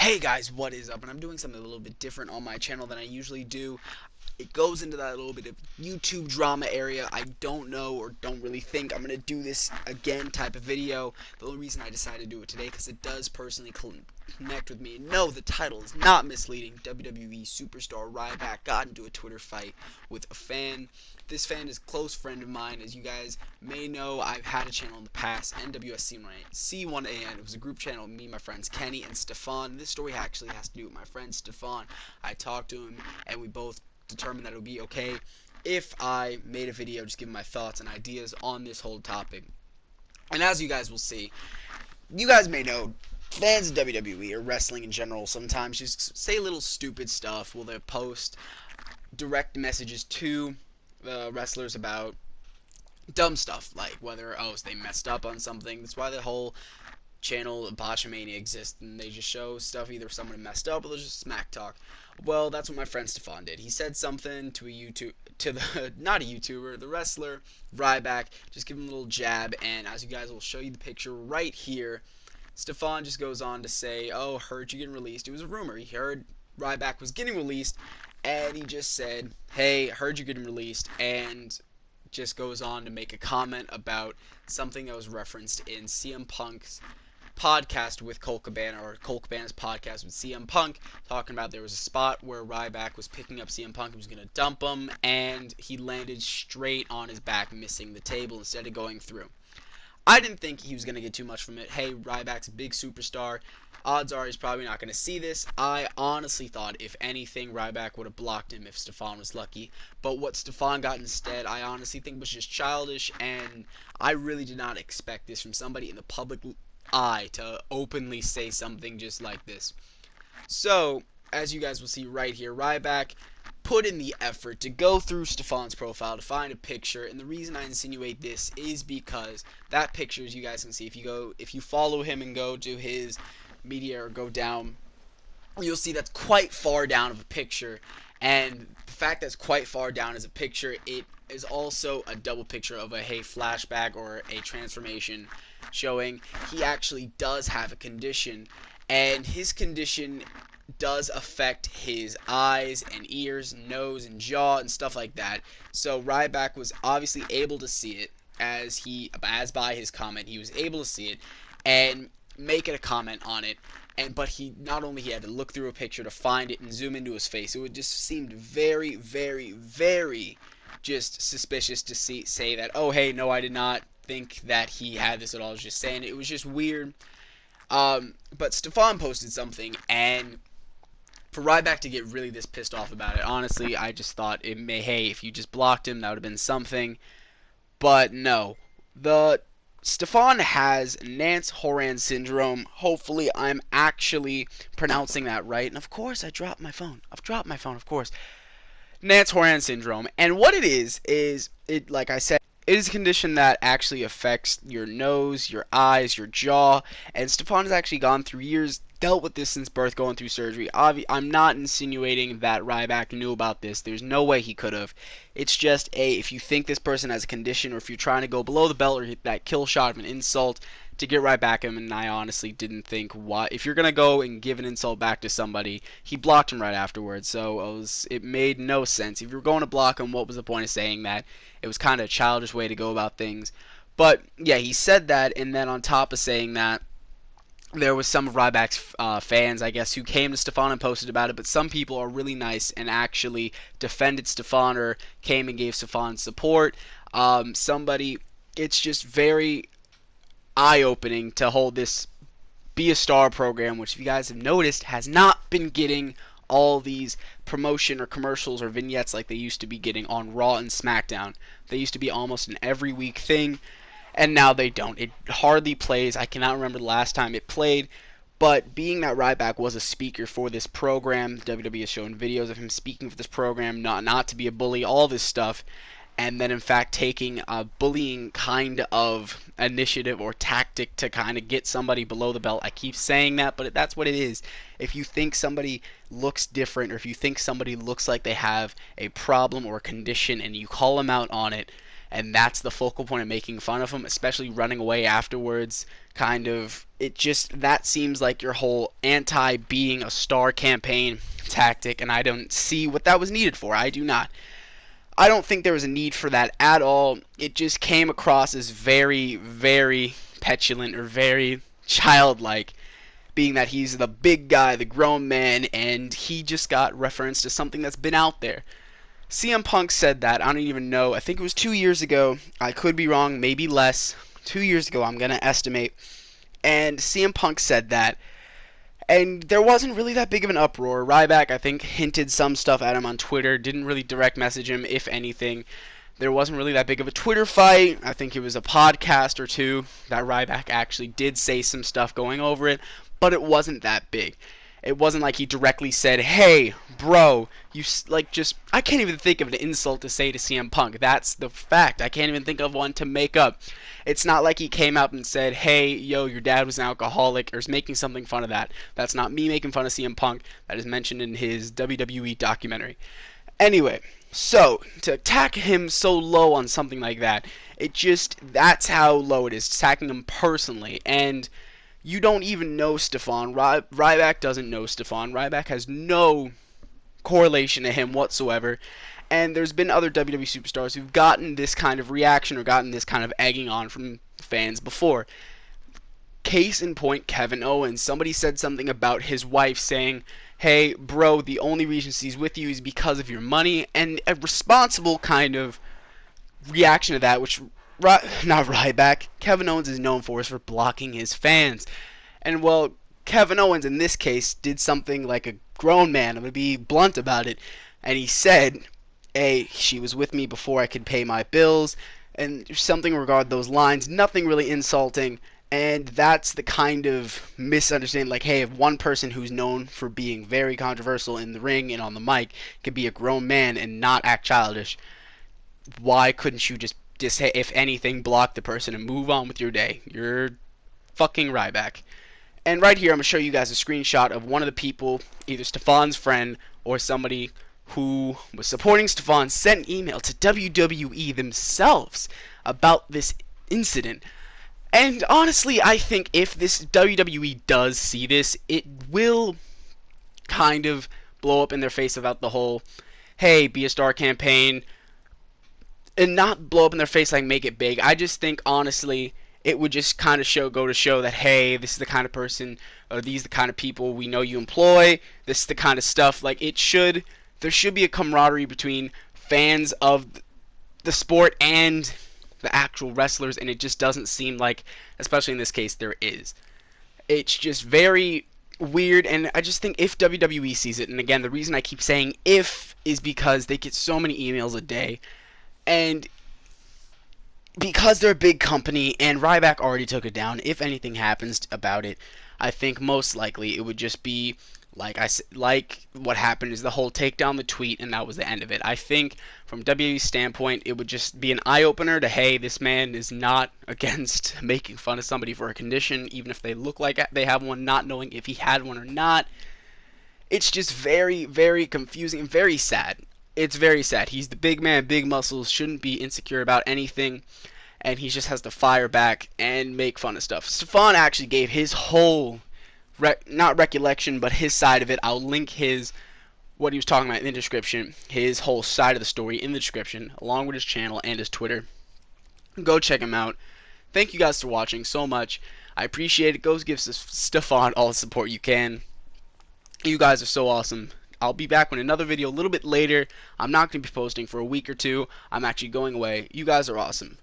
Hey guys, what is up? And I'm doing something a little bit different on my channel than I usually do. It goes into that little bit of YouTube drama area. I don't know or don't really think I'm going to do this again type of video. The only reason I decided to do it today because it does personally connect with me. No, the title is not misleading. WWE superstar Ryback got into a Twitter fight with a fan. This fan is a close friend of mine. As you guys may know, I've had a channel in the past, NWSC1AN. It was a group channel with me, my friends Kenny and Stefan. This story actually has to do with my friend Stefan. I talked to him and we both determined that it would be okay if I made a video just giving my thoughts and ideas on this whole topic. And as you guys will see, you guys may know fans of WWE or wrestling in general sometimes just say little stupid stuff. Will they post direct messages to the wrestlers about dumb stuff, like whether they messed up on something. That's why the whole channel Botchamania exists, and they just show stuff either someone messed up or they'll just smack talk. Well, that's what my friend Stefan did. He said something to the not a YouTuber, the wrestler Ryback, just give him a little jab, and as you guys will show you the picture right here, Stefan just goes on to say, "Oh, heard you getting released." It was a rumor. He heard Ryback was getting released, and he just said, "Hey, heard you getting released," and just goes on to make a comment about something that was referenced in CM Punk's podcast with Colt Cabana, or Colt Cabana's podcast with CM Punk, talking about there was a spot where Ryback was picking up CM Punk, he was going to dump him, and he landed straight on his back, missing the table instead of going through. I didn't think he was going to get too much from it. Hey, Ryback's a big superstar. Odds are he's probably not going to see this. I honestly thought, if anything, Ryback would have blocked him if Stefan was lucky. But what Stefan got instead, I honestly think was just childish, and I really did not expect this from somebody in the public eye to openly say something just like this. So, as you guys will see right here, Ryback put in the effort to go through Stefan's profile to find a picture, and the reason I insinuate this is because that picture, as you guys can see, if you follow him and go to his media or go down, you'll see that's quite far down of a picture, and the fact that's quite far down as a picture, it is also a double picture of a flashback or a transformation showing he actually does have a condition, and his condition does affect his eyes and ears, nose and jaw and stuff like that. So Ryback was obviously able to see it, as by his comment, he was able to see it and make it a comment on it. But he not only he had to look through a picture to find it and zoom into his face. It would just seemed very, very, very just suspicious to say that, oh hey, no, I did not think that he had this at all. I was just saying it was just weird. But Stefan posted something, and for Ryback to get really this pissed off about it, honestly, I just thought hey, if you just blocked him, that would have been something. But no, the Stefan has Nance Horan syndrome. Hopefully, I'm actually pronouncing that right. And of course, I dropped my phone. Of course. Nance Horan syndrome. And what it is it, like I said, it is a condition that actually affects your nose, your eyes, your jaw, and Stefan has actually gone through years, dealt with this since birth, going through surgery. I'm not insinuating that Ryback knew about this. There's no way he could have. It's just if you think this person has a condition, or if you're trying to go below the belt or hit that kill shot of an insult to get right back at him, and I honestly didn't think why. If you're going to go and give an insult back to somebody, he blocked him right afterwards, so it made no sense. If you were going to block him, what was the point of saying that? It was kind of a childish way to go about things. But yeah, he said that, and then on top of saying that, there was some of Ryback's fans, I guess, who came to Stefan and posted about it, but some people are really nice and actually defended Stefan or came and gave Stefan support. It's just very eye-opening to hold this Be a Star program, which, if you guys have noticed, has not been getting all these promotion or commercials or vignettes like they used to be getting on Raw and SmackDown. They used to be almost an every week thing, and now they don't. It hardly plays. I cannot remember the last time it played, but being that Ryback was a speaker for this program, WWE has shown videos of him speaking for this program, not to be a bully, all this stuff, and then in fact taking a bullying kind of initiative or tactic to kind of get somebody below the belt. I keep saying that, but that's what it is. If you think somebody looks different, or if you think somebody looks like they have a problem or a condition, and you call them out on it, and that's the focal point of making fun of him, especially running away afterwards. Kind of, it just, that seems like your whole anti-being a star campaign tactic, and I don't see what that was needed for. I do not. I don't think there was a need for that at all. It just came across as very, very petulant or very childlike, being that he's the big guy, the grown man, and he just got reference to something that's been out there. CM Punk said that, I don't even know, I think it was 2 years ago, I could be wrong, maybe less, 2 years ago I'm going to estimate, and CM Punk said that, and there wasn't really that big of an uproar. Ryback, I think, hinted some stuff at him on Twitter, didn't really direct message him, if anything. There wasn't really that big of a Twitter fight. I think it was a podcast or two that Ryback actually did say some stuff going over it, but it wasn't that big. It wasn't like he directly said, "Hey, bro, you like just." I can't even think of an insult to say to CM Punk. That's the fact. I can't even think of one to make up. It's not like he came up and said, "Hey, yo, your dad was an alcoholic," or is making something fun of that. That's not me making fun of CM Punk. That is mentioned in his WWE documentary. Anyway, so to attack him so low on something like that, it just, that's how low it is. Attacking him personally, and you don't even know Stefan. Ryback doesn't know Stefan. Ryback has no correlation to him whatsoever. And there's been other WWE superstars who've gotten this kind of reaction or gotten this kind of egging on from fans before. Case in point, Kevin Owens. Somebody said something about his wife saying, "Hey, bro, the only reason she's with you is because of your money." And a responsible kind of reaction to that, which not Ryback, Kevin Owens is known for, is for blocking his fans. And well, Kevin Owens in this case did something like a grown man. I'm going to be blunt about it. And he said, "Hey, she was with me before I could pay my bills," and something regarding those lines, nothing really insulting. And that's the kind of misunderstanding, like, hey, if one person who's known for being very controversial in the ring and on the mic could be a grown man and not act childish, why couldn't you just if anything, block the person and move on with your day? You're fucking Ryback. And right here, I'm going to show you guys a screenshot of one of the people, either Stefan's friend or somebody who was supporting Stefan, sent an email to WWE themselves about this incident. And honestly, I think if this WWE does see this, it will kind of blow up in their face about the whole, hey, be a star campaign, and not blow up in their face like make it big. I just think honestly it would just kind of go to show that, hey, this is the kind of person, or these are the kind of people we know you employ, this is the kind of stuff, like there should be a camaraderie between fans of the sport and the actual wrestlers, and it just doesn't seem like, especially in this case, there is. It's just very weird, and I just think if WWE sees it, and again, the reason I keep saying if is because they get so many emails a day, and because they're a big company, and Ryback already took it down, if anything happens about it, I think most likely it would just be like what happened is the whole take down the tweet, and that was the end of it. I think from WWE's standpoint, it would just be an eye-opener to, hey, this man is not against making fun of somebody for a condition, even if they look like they have one, not knowing if he had one or not. It's just very, very confusing and very sad. It's very sad. He's the big man, big muscles, shouldn't be insecure about anything, and he just has to fire back and make fun of stuff. Stefan actually gave his whole, not recollection, but his side of it. I'll link what he was talking about in the description, his whole side of the story in the description, along with his channel and his Twitter. Go check him out. Thank you guys for watching so much. I appreciate it. Go give Stefan all the support you can. You guys are so awesome. I'll be back with another video a little bit later. I'm not going to be posting for a week or two. I'm actually going away. You guys are awesome.